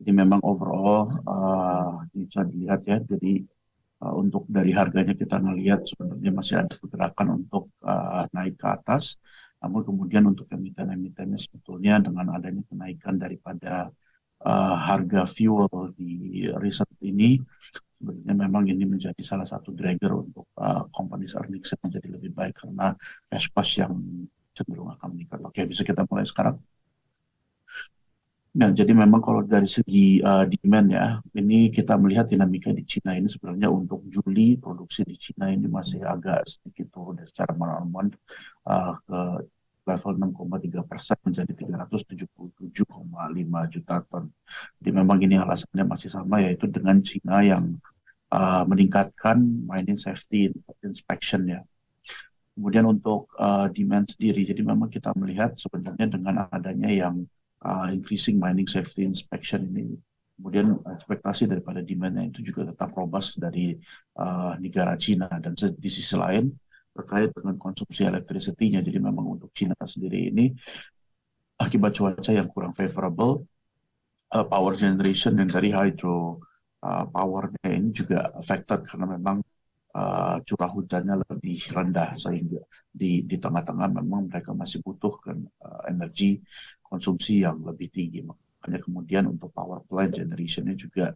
Jadi memang overall bisa dilihat ya. Jadi untuk dari harganya kita ngelihat sebenarnya masih ada pergerakan untuk naik ke atas. Namun kemudian untuk emiten-emitennya sebetulnya dengan adanya kenaikan daripada harga fuel di recent ini, sebenarnya memang ini menjadi salah satu driver untuk companies earnings yang menjadi lebih baik karena cash cost yang cenderung akan meningkat. Oke, bisa kita mulai sekarang. Nah, jadi memang kalau dari segi demand ya, ini kita melihat dinamika di Cina ini sebenarnya untuk Juli produksi di Cina ini masih agak sedikit turun ya, secara month ke level 6,3% menjadi 377,5 juta ton. Jadi memang ini alasannya masih sama, yaitu dengan Cina yang meningkatkan mining safety inspection ya. Kemudian untuk demand sendiri, jadi memang kita melihat sebenarnya dengan adanya yang increasing mining safety inspection ini, kemudian ekspektasi daripada demandnya itu juga tetap robust dari negara Cina. Dan di sisi lain terkait dengan konsumsi electricity-nya, jadi memang untuk Cina sendiri ini akibat cuaca yang kurang favorable, power generation dan dari hydro powernya ini juga affected karena memang curah hujannya lebih rendah sehingga di tengah-tengah memang mereka masih butuhkan energi konsumsi yang lebih tinggi. Makanya kemudian untuk power plant generationnya juga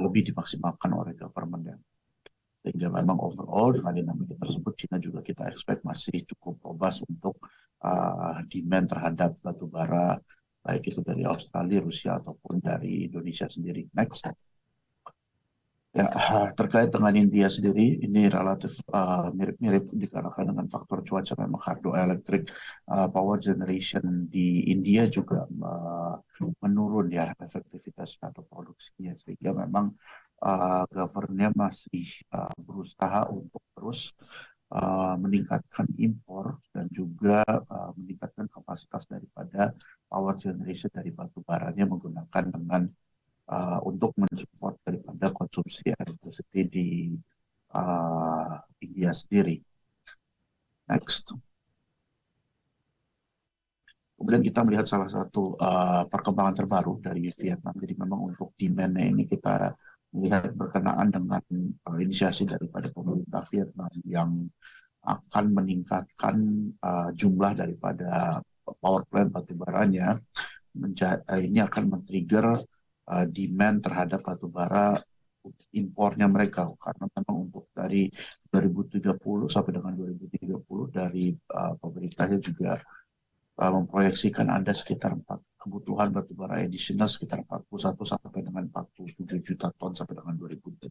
lebih dimaksimalkan oleh government ya. Sehingga memang overall dengan dinamika tersebut China juga kita expect masih cukup robust untuk demand terhadap batu bara baik itu dari Australia, Rusia ataupun dari Indonesia sendiri. Next. Ya, terkait dengan India sendiri, ini relatif mirip-mirip dikarenakan dengan faktor cuaca. Memang hydroelectric power generation di India juga menurun ya efektivitas atau produksinya, sehingga memang governnya masih berusaha untuk terus meningkatkan impor dan juga meningkatkan kapasitas daripada power generation dari batu baranya menggunakan dengan untuk mensupport daripada konsumsi electricity di India sendiri. Next. Kemudian kita melihat salah satu perkembangan terbaru dari Vietnam. Jadi memang untuk demand-nya ini kita melihat berkenaan dengan inisiasi daripada pemerintah Vietnam yang akan meningkatkan jumlah daripada power plant batubaranya. Ini akan men-trigger demand terhadap batubara impornya mereka, karena memang untuk dari 2030 sampai dengan 2030 dari pemerintahnya juga memproyeksikan ada sekitar kebutuhan batubara additional sekitar 41 sampai dengan 47 juta ton sampai dengan 2030,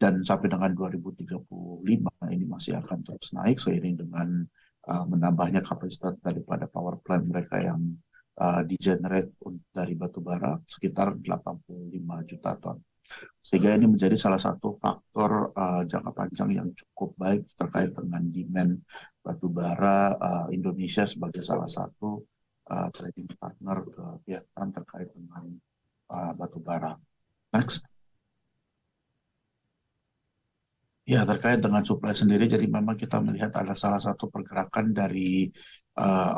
dan sampai dengan 2035 ini masih akan terus naik seiring dengan menambahnya kapasitas daripada power plant mereka yang di-generate dari batubara sekitar 85 juta ton. Sehingga ini menjadi salah satu faktor jangka panjang yang cukup baik terkait dengan demand batubara Indonesia sebagai salah satu trading partner ke Vietnam terkait dengan batubara. Next. Ya, terkait dengan supply sendiri, jadi memang kita melihat ada salah satu pergerakan dari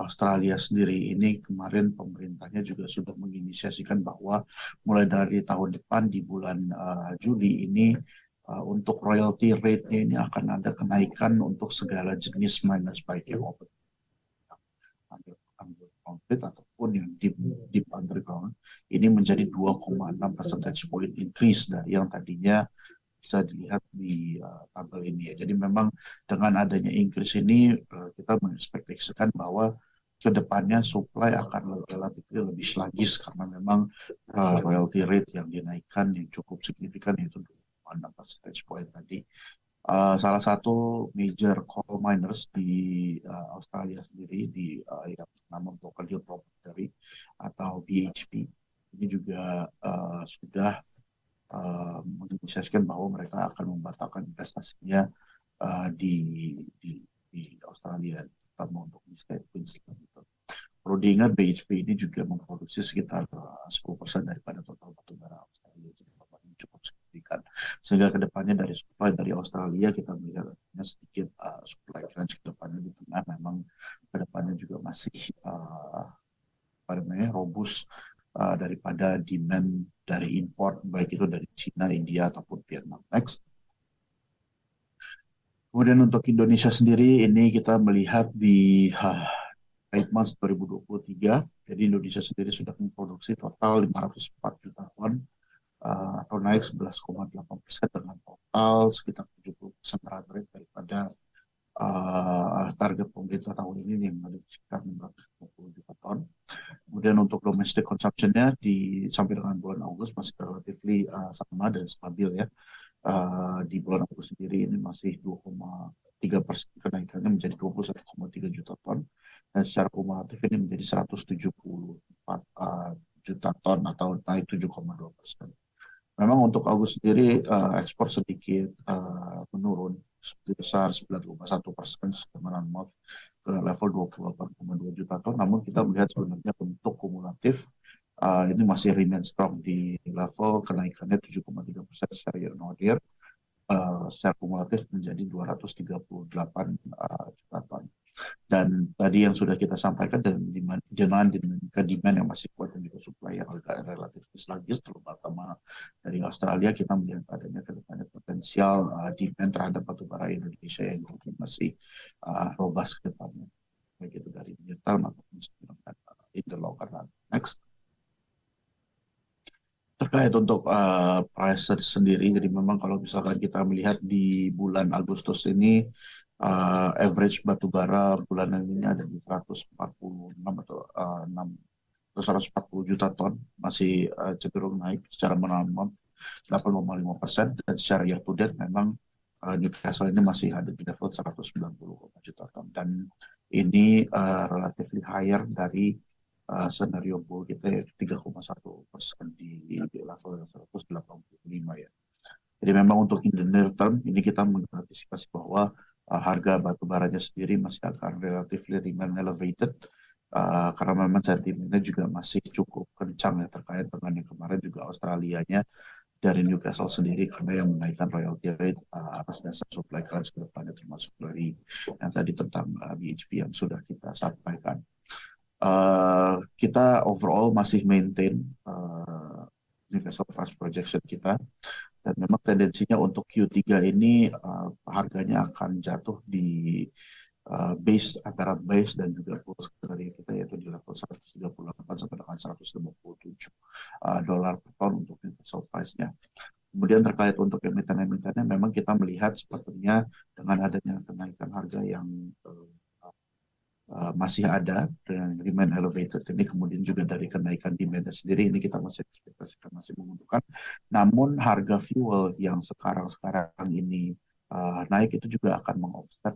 Australia sendiri. Ini kemarin pemerintahnya juga sudah menginisiasikan bahwa mulai dari tahun depan di bulan Juli ini untuk royalty rate-nya ini akan ada kenaikan untuk segala jenis miners baik yang open underground ataupun yang deep underground. Ini menjadi 2,6 percentage point increase dari yang tadinya bisa dilihat di tabel ini ya. Jadi memang dengan adanya increase ini kita mengekspektasikan bahwa kedepannya supply akan relatif lebih sluggish karena memang royalty rate yang dinaikkan yang cukup signifikan yaitu 2,6 percentage point tadi. Salah satu major coal miners di Australia sendiri di yang bernama Broken Hill Proprietary atau BHP ini juga sudah menginisiasikan bahwa mereka akan membatalkan investasinya di, di Australia, terutama untuk di State Queensland. Gitu. Perlu diingat BHP ini juga memproduksi sekitar 10% daripada total batubara Australia, jadi cukup signifikan. Sehingga kedepannya dari supply dari Australia kita melihat sedikit supply crunch kedepannya di tengah memang kedepannya juga masih apa namanya robust daripada demand dari import, baik itu dari Cina, India, ataupun Vietnam. Next. Kemudian untuk Indonesia sendiri, ini kita melihat di 8 months 2023, jadi Indonesia sendiri sudah memproduksi total 504 juta ton, atau naik 11,8% dengan total sekitar 70% run rate daripada target pemerintah tahun ini yang ada sekitar 650 juta ton. Kemudian untuk domestic consumption-nya sampai dengan bulan Agustus masih relatively sama dan stabil ya. Di bulan Agustus sendiri ini masih 2,3% kenaikannya menjadi 21,3 juta ton, dan secara kumulatif ini menjadi 174 juta ton atau naik 7,2%. Memang untuk Agustus sendiri ekspor sedikit menurun sebesar 9,1% sebenarnya ke level 28,2 juta ton. Namun kita melihat sebenarnya untuk kumulatif ini masih remain strong di level kenaikannya 7,3% secara year on year, secara kumulatif menjadi 238 juta ton. Dan tadi yang sudah kita sampaikan, dan demand yang masih kuat dan juga supply yang agak relatif sluggish, terutama dari Australia, kita melihat adanya kedepannya potensial demand terhadap batubara Indonesia yang mungkin masih robust ke depannya, baik itu dari near term ataupun in the longer run. Next. Terkait untuk price sendiri, jadi memang kalau misalkan kita melihat di bulan Agustus ini, average batubara bulanan ini ada di 146 atau 140 juta ton, masih cenderung naik secara menurun 8,5%, dan secara year to date memang Newcastle ini masih ada di level 190 juta ton, dan ini relatively higher dari skenario bull kita yaitu 3,1% di level 185 ya. Jadi memang untuk in the near term ini kita mengantisipasi bahwa harga batu baranya sendiri masih akan relatively remain elevated, karena memang sentimennya juga masih cukup kencang ya terkait dengan yang kemarin juga Australianya dari Newcastle sendiri, karena yang menaikkan royalty rate atas dasar supply crunch ke depannya, termasuk dari yang tadi tentang BHP yang sudah kita sampaikan. Kita overall masih maintain universal price projection kita, dan memang tendensinya untuk Q3 ini harganya akan jatuh di base, antara base dan juga pull dari kita, yaitu di level 138 sampai dengan 157 dolar per ton untuk universal price-nya. Kemudian terkait untuk emiten-emitennya, memang kita melihat sepertinya dengan adanya kenaikan harga yang masih ada dengan remain elevated ini, kemudian juga dari kenaikan demand sendiri, ini kita masih ekspektasikan masih menguntungkan. Namun harga fuel yang sekarang ini naik itu juga akan mengoffset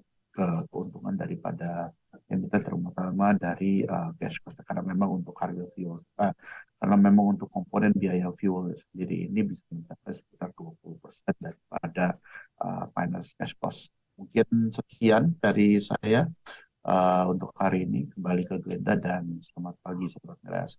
keuntungan daripada emiten, terutama dari cash cost, karena memang untuk harga fuel karena memang untuk komponen biaya fuel sendiri ini bisa mencapai sekitar 20% daripada finance cash cost. Mungkin sekian dari saya untuk hari ini. Kembali ke Glenda, dan selamat pagi Sobat Miras.